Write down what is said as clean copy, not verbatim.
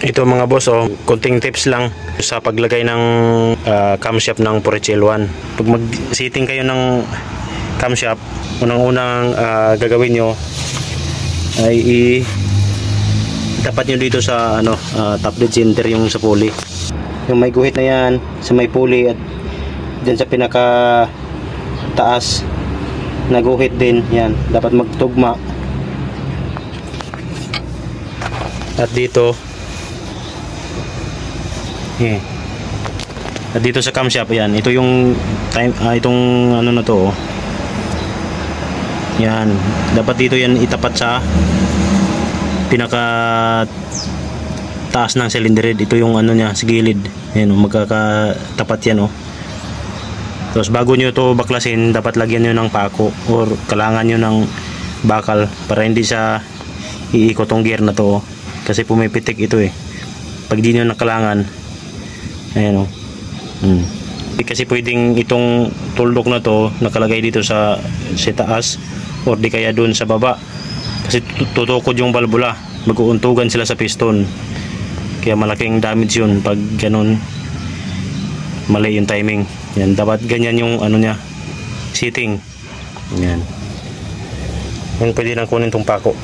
Ito mga boss, konting tips lang sa paglagay ng camshaft ng Porridge L1. Pag mag-setting kayo ng camshaft, unang-unang gagawin nyo ay tapat nyo dito sa top dead center yung sa pulley. Yung may guhit na yan sa may pulley at dyan sa pinaka taas na guhit din, yan dapat magtugma. At dito at dito sa camshaft, yan, ito yung itong na to, yan, dapat dito yan itapat sa pinaka taas ng cylinder head. Ito yung niya sa gilid, yan, magkakatapat yan. Tapos bago nyo to baklasin, dapat lagyan nyo ng pako or kalangan nyo ng bakal para hindi sa iikot tong gear na to, kasi pumipitik ito pag di nyo nakalangan. Ayan kasi pwedeng itong tuldok na to nakalagay dito sa taas or di kaya dun sa baba, kasi tutukod yung balbula, mag-uuntugan sila sa piston, kaya malaking damage yun pag ganun mali yung timing. Yan, dapat ganyan yung niya setting. Yan, pwede lang kunin tong pako.